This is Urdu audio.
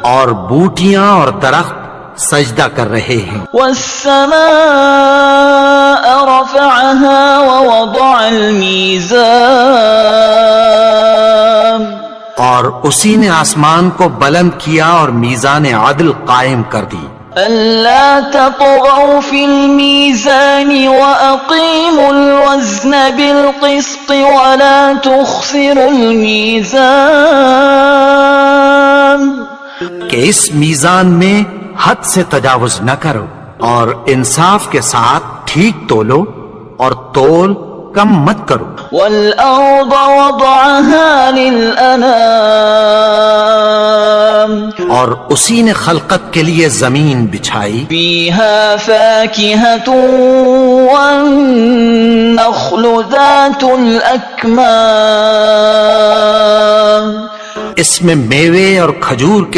اور بوٹیاں اور درخت سجدہ کر رہے ہیں. والسماء رفعها ووضع الميزان اور اسی نے آسمان کو بلند کیا اور میزان عدل قائم کر دی. ألا تطغوا في الميزان وأقيموا الوزن بالقسط ولا تخسروا الميزان کہ اس میزان میں حد سے تجاوز نہ کرو اور انصاف کے ساتھ ٹھیک تولو اور تول کم مت کرو. والأرض وضعها للأنام اور اسی نے خلقت کے لیے زمین بچھائی. فيها فاكهة والنخل ذات الأكمام اس میں میوے اور کھجور کے